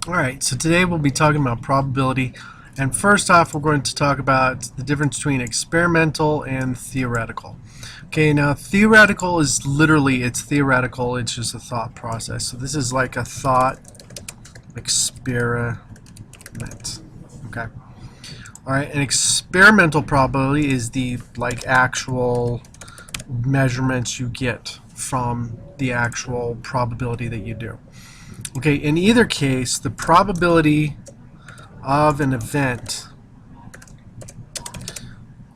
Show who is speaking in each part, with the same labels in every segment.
Speaker 1: Alright, so today we'll be talking about probability, and first off we're going to talk about the difference between experimental and theoretical. Okay, now theoretical is literally, it's theoretical, it's just a thought process. So this is like a thought experiment. Okay. Alright, an experimental probability is the actual measurements you get from the actual probability that you do. Okay, in either case, the probability of an event,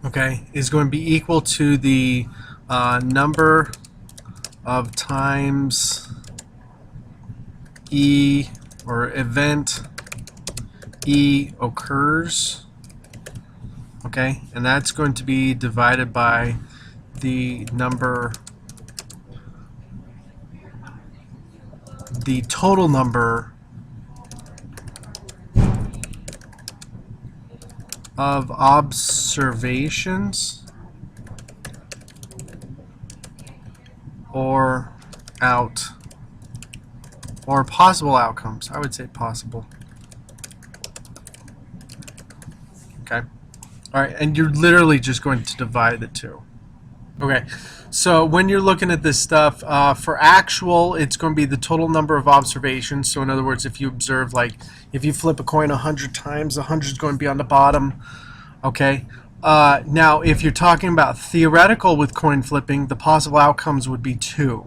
Speaker 1: okay, is going to be equal to the number of times E, or event E occurs, okay, and that's going to be divided by the total number of observations or possible outcomes. I would say possible. Okay. All right, and you're literally just going to divide the two. Okay, so when you're looking at this stuff, for actual, it's going to be the total number of observations. So in other words, if you observe, like, if you flip a coin 100 times, 100 is going to be on the bottom. Okay. Now, if you're talking about theoretical with coin flipping, the possible outcomes would be 2.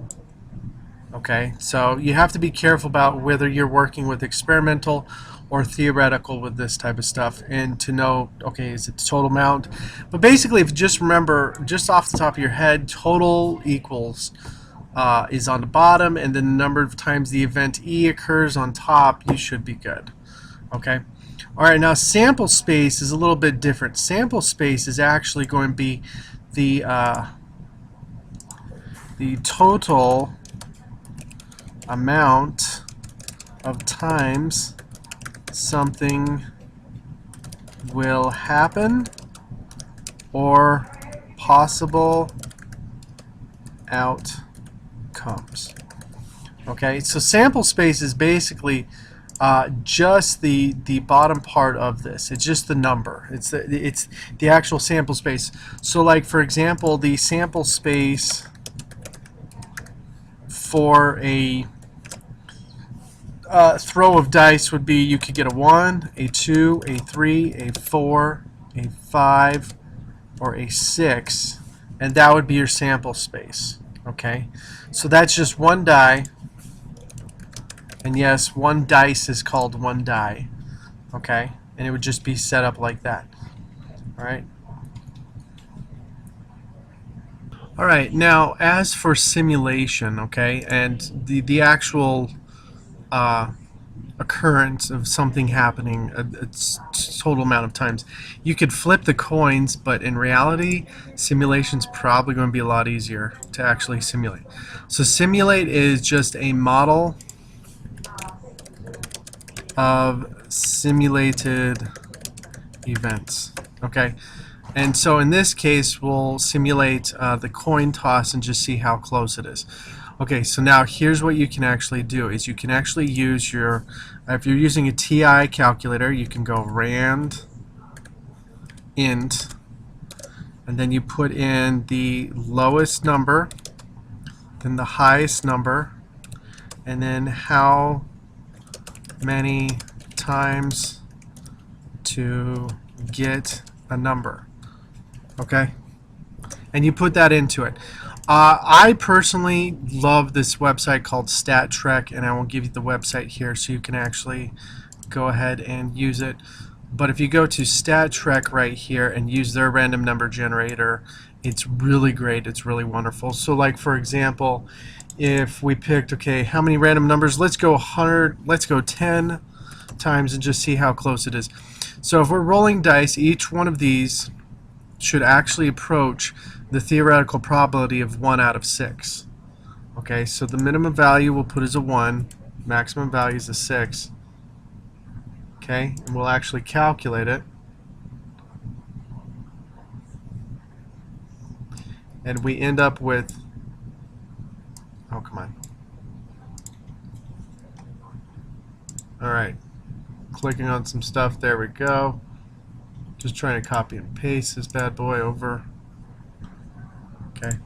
Speaker 1: Okay, so you have to be careful about whether you're working with experimental or theoretical with this type of stuff, and to know, okay, is it the total amount? But basically, if you just remember, just off the top of your head, total equals is on the bottom, and then the number of times the event E occurs on top, you should be good. Okay. All right, now sample space is a little bit different. Sample space is actually going to be the total amount of times something will happen or possible outcomes. Okay, so sample space is basically just the bottom part of this. It's just the number. It's the actual sample space. So, like, for example, the sample space for a throw of dice would be, you could get a 1, a 2, a 3, a 4, a 5, or a 6, and that would be your sample space. Okay, so that's just one die, and yes, one dice is called one die. Okay, and it would just be set up like that. All right. All right. Now, as for simulation, okay, and the actual occurrence of something happening a total amount of times, you could flip the coins, but in reality, simulation's probably going to be a lot easier to actually simulate. So simulate is just a model of simulated events. Okay, and so in this case, we'll simulate the coin toss and just see how close it is. Okay, so now here's what you can actually do, is you can actually use your, if you're using a TI calculator, you can go rand int, and then you put in the lowest number, then the highest number, and then how many times to get a number. Okay, and you put that into it. I personally love this website called StatTrek, and I will give you the website here so you can actually go ahead and use it. But if you go to StatTrek right here and use their random number generator, it's really great. It's really wonderful. So, like, for example, if we picked, okay, how many random numbers? Let's go 100. Let's go 10 times and just see how close it is. So if we're rolling dice, each one of these should actually approach the theoretical probability of 1 out of 6. Okay, so the minimum value we'll put as a 1, maximum value is a 6. Okay, and we'll actually calculate it. And we end up with, oh, come on. All right. clicking on some stuff. There we go. Just trying to copy and paste this bad boy over. Okay.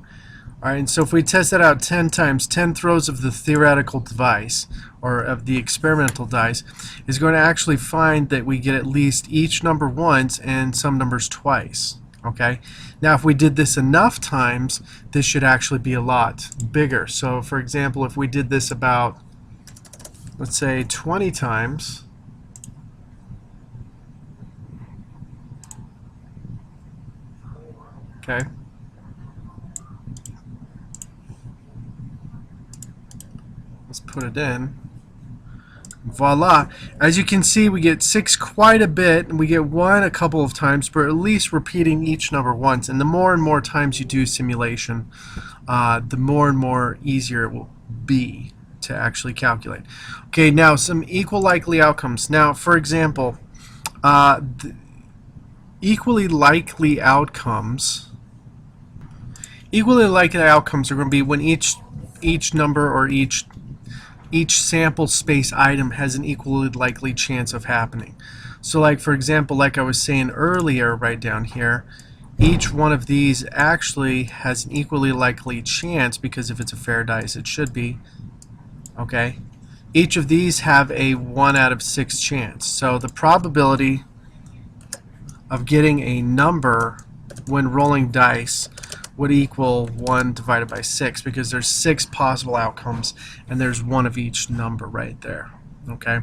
Speaker 1: All right, and so if we test that out 10 times, 10 throws of the theoretical device, or of the experimental dice, is going to actually find that we get at least each number once and some numbers twice. Okay. Now, if we did this enough times, this should actually be a lot bigger. So, for example, if we did this about, let's say, 20 times, okay. Let's put it in. Voila. As you can see, we get 6 quite a bit, and we get 1 a couple of times, but at least repeating each number once. And the more and more times you do simulation, the more and more easier it will be to actually calculate. Okay, now some equal likely outcomes. Now, for example, equally likely outcomes are going to be when each number or each sample space item has an equally likely chance of happening. So, like, for example, like I was saying earlier, right down here, each one of these actually has an equally likely chance, because if it's a fair dice, it should be. Okay, each of these have a 1 out of 6 chance. So the probability of getting a number when rolling dice would equal 1 divided by 6, because there's 6 possible outcomes and there's 1 of each number right there. Okay.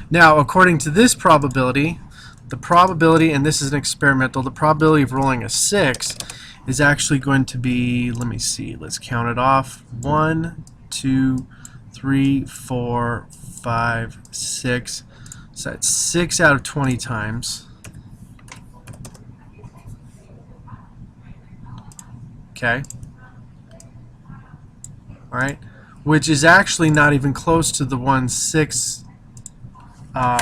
Speaker 1: Now, according to this probability, the probability, and this is an experimental, the probability of rolling a 6 is actually going to be, let me see, let's count it off. 1, 2, 3, 4, 5, 6. So that's 6 out of 20 times. Okay. All right. Which is actually not even close to the 1/6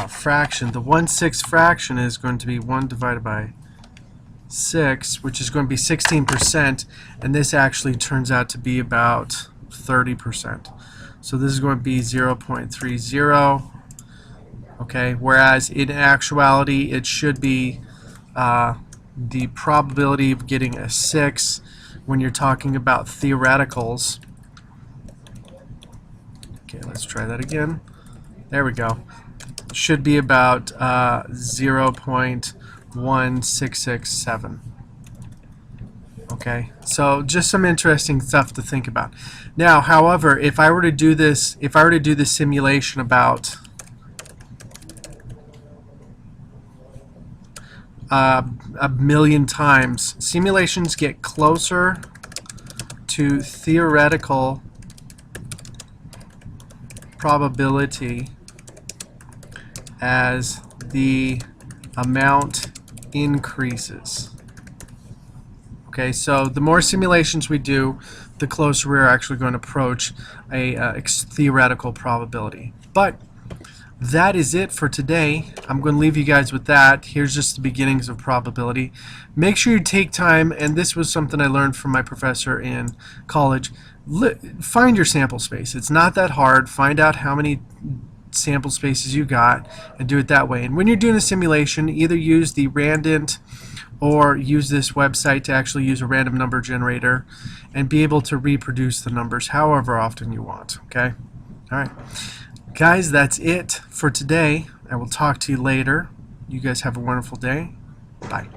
Speaker 1: fraction. The 1/6 fraction is going to be 1 divided by 6, which is going to be 16%, and this actually turns out to be about 30%. So this is going to be 0.30. Okay. Whereas in actuality, it should be the probability of getting a 6 when you're talking about theoreticals. Okay, let's try that again. There we go. Should be about 0.1667. Okay, so just some interesting stuff to think about. Now, however, if I were to do this simulation about a million times, simulations get closer to theoretical probability as the amount increases. Okay, so the more simulations we do, the closer we're actually going to approach a theoretical probability. But that is it for today. I'm going to leave you guys with that. Here's just the beginnings of probability. Make sure you take time, and this was something I learned from my professor in college. Find your sample space. It's not that hard. Find out how many sample spaces you got and do it that way. And when you're doing a simulation, either use the Randint or use this website to actually use a random number generator and be able to reproduce the numbers however often you want. Okay? All right. Guys, that's it for today. I will talk to you later. You guys have a wonderful day. Bye.